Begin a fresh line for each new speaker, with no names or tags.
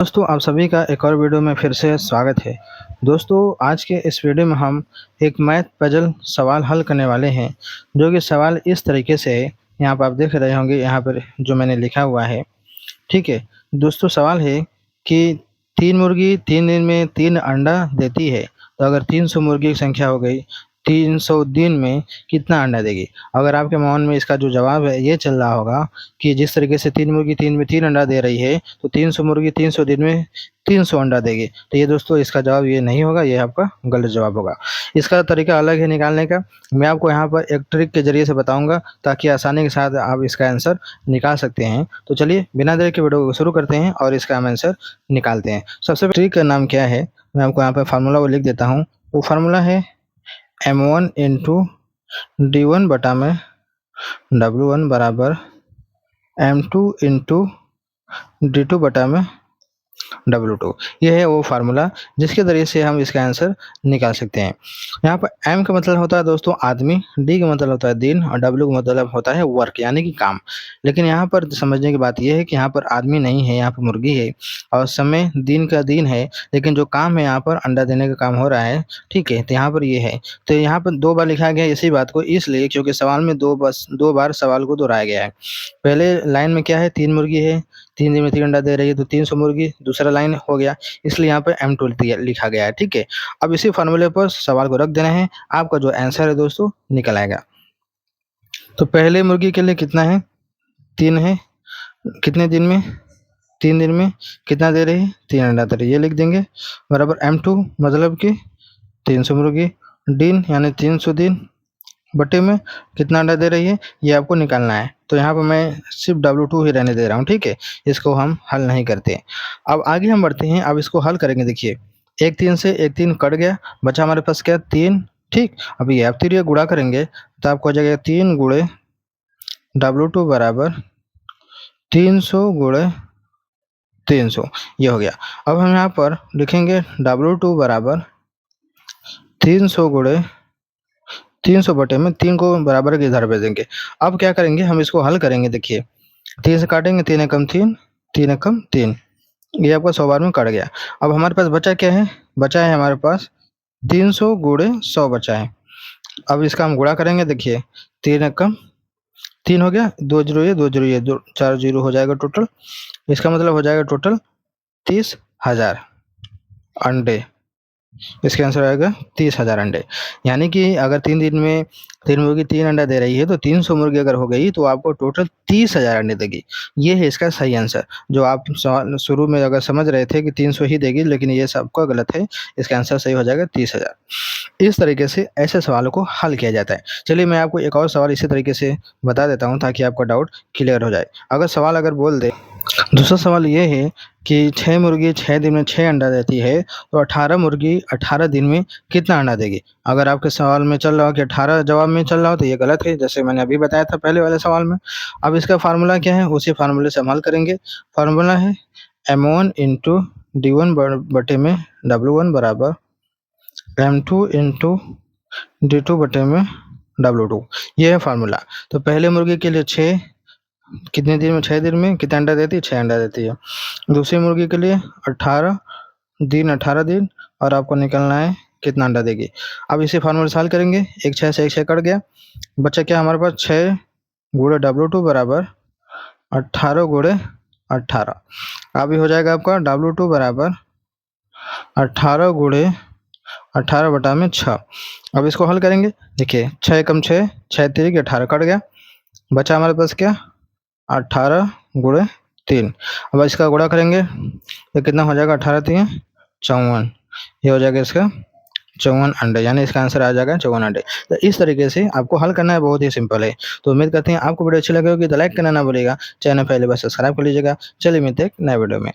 दोस्तों आप सभी का एक और वीडियो में फिर से स्वागत है। दोस्तों आज के इस वीडियो में हम एक मैथ पजल सवाल हल करने वाले हैं, जो कि सवाल इस तरीके से है। यहाँ पर आप देख रहे होंगे, यहाँ पर जो मैंने लिखा हुआ है। ठीक है दोस्तों, सवाल है कि 3 मुर्गी 3 दिन में 3 अंडा देती है, तो अगर 300 मुर्गी की संख्या हो गई, 300 दिन में कितना अंडा देगी। अगर आपके मन में इसका जो जवाब है ये चल रहा होगा कि जिस तरीके से 3 मुर्गी 3 में 3 अंडा दे रही है, तो 300 मुर्गी 300 दिन में 300 अंडा देगी, तो ये दोस्तों इसका जवाब ये नहीं होगा, ये आपका गलत जवाब होगा। इसका तरीका अलग है निकालने का। मैं आपको यहाँ पर एक ट्रिक के ज़रिए से बताऊँगा, ताकि आसानी के साथ आप इसका आंसर निकाल सकते हैं। तो चलिए बिना देर के वीडियो को शुरू करते हैं और इसका हम आंसर निकालते हैं। सबसे पहले ट्रिक का नाम क्या है, मैं आपको यहाँ पर फार्मूला वो लिख देता हूँ। वो फार्मूला है M1 इंटू D1 बटा में W1 बराबर M2 इंटू D2 बटा में W2। ये है वो फार्मूला जिसके ज़रिए से हम इसका आंसर निकाल सकते हैं। यहाँ पर M का मतलब होता है दोस्तों आदमी, D का मतलब होता है दिन और W का मतलब होता है वर्क, यानी कि काम। लेकिन यहाँ पर समझने की बात यह है कि यहाँ पर आदमी नहीं है, यहाँ पर मुर्गी है और समय दिन का दिन है, लेकिन जो काम है यहाँ पर अंडा देने का काम हो रहा है। ठीक है, तो यहाँ पर ये है, तो यहाँ पर 2 बार लिखा गया है इसी बात को, इसलिए क्योंकि सवाल में 2 बार सवाल को दोहराया गया है। पहले लाइन में क्या है, 3 मुर्गी है, 3 दिन में 3 अंडा दे रही है, तो 300 मुर्गी दूसरा लाइन हो गया, इसलिए यहाँ पर M2 लिखा गया है। ठीक है, अब इसी फार्मूले पर सवाल को रख देना है, आपका जो आंसर है दोस्तों निकल आएगा। तो पहले मुर्गी के लिए कितना है, 3 है, कितने दिन में, 3 दिन में कितना दे रही है, 3 अंडा दे रही है, ये लिख देंगे बराबर M2 मतलब कि 300 मुर्गी, दिन यानी 300 दिन बटे में कितना अंडा दे रही है, ये आपको निकालना है। तो यहाँ पर मैं सिर्फ W2 ही रहने दे रहा हूँ। ठीक है, इसको हम हल नहीं करते। अब आगे हम बढ़ते हैं, अब इसको हल करेंगे। देखिए 1 3 से 1 3 कट गया, बचा हमारे पास क्या, 3। ठीक, अब ये आप 3 गुणा करेंगे तो आपको हो जाएगा 3 गुणे W2 बराबर 300 गुणे 300, ये हो गया। अब हम यहाँ पर लिखेंगे W2 बराबर 300 गुणे 300 बटे में 3 को बराबर के इधर भेज देंगे। अब क्या करेंगे, हम इसको हल करेंगे। देखिए 3 से काटेंगे, 3 एकम 3, 3 एकम 3, ये आपका 100 बार में कट गया। अब हमारे पास बचा क्या है, बचा है हमारे पास 300 गुणे 100 बचा है। अब इसका हम गुणा करेंगे। देखिए 3 एकम 3 हो गया, 2 जीरो ये 2 जीरो ये 2 4 जीरो हो जाएगा टोटल। इसका मतलब हो जाएगा टोटल 30,000 अंडे। इसका आंसर आएगा 30,000 अंडे। यानी कि अगर 3 दिन में 3 मुर्गी 3 अंडा दे रही है, तो 300 मुर्गी अगर हो गई तो आपको टोटल 30,000 अंडे देगी। ये है इसका सही आंसर। जो आप सवाल शुरू में अगर समझ रहे थे कि 300 ही देगी, लेकिन ये सबका गलत है। इसका आंसर सही हो जाएगा 30,000। इस तरीके से ऐसे सवालों को हल किया जाता है। चलिए मैं आपको एक और सवाल इसी तरीके से बता देता हूँ, ताकि आपका डाउट क्लियर हो जाए। अगर सवाल अगर बोल दे, दूसरा सवाल ये है कि 6 मुर्गी 6 दिन में 6 अंडा देती है, तो 18 मुर्गी 18 दिन में कितना अंडा देगी। अगर आपके सवाल में चल रहा हो कि 18 जवाब में चल रहा हो, तो ये गलत है, जैसे मैंने अभी बताया था पहले वाले सवाल में। अब इसका फार्मूला क्या है, उसी फार्मूले से हम हल करेंगे। फार्मूला है M1 इंटू D1 बटे में W1 बराबर M2 इंटू D2 बटे में W2, ये है फार्मूला। तो पहले मुर्गी के लिए 6 कितने दिन में, 6 दिन में कितना अंडा देती है, 6 अंडा देती है। दूसरी मुर्गी के लिए 18 दिन 18 दिन, और आपको निकलना है कितना अंडा देगी। अब इसे फार्मूले से हल करेंगे। 1 6 से 1 6 कट गया, बचा क्या हमारे पास, 6 गुणे W2 बराबर 18 गुणे 18। अभी हो जाएगा आपका W2 बराबर 18 गुणे 18 बटा में 6। अब इसको हल करेंगे। देखिए 6 एकम 6, 6 3 18 कट गया, बचा हमारे पास क्या, 18 गुणे 3। अब इसका गुणा करेंगे तो कितना हो जाएगा, 18 3 54, ये हो जाएगा इसका 54 अंडे, यानी इसका आंसर आ जाएगा 54 अंडे। तो इस तरीके से आपको हल करना है, बहुत ही सिंपल है। तो उम्मीद करते हैं आपको वीडियो अच्छी लगी होगी, तो लाइक करना ना भूलिएगा। चैनल पहले बस सब्सक्राइब कर लीजिएगा। चलिए मिलते हैं नए वीडियो में।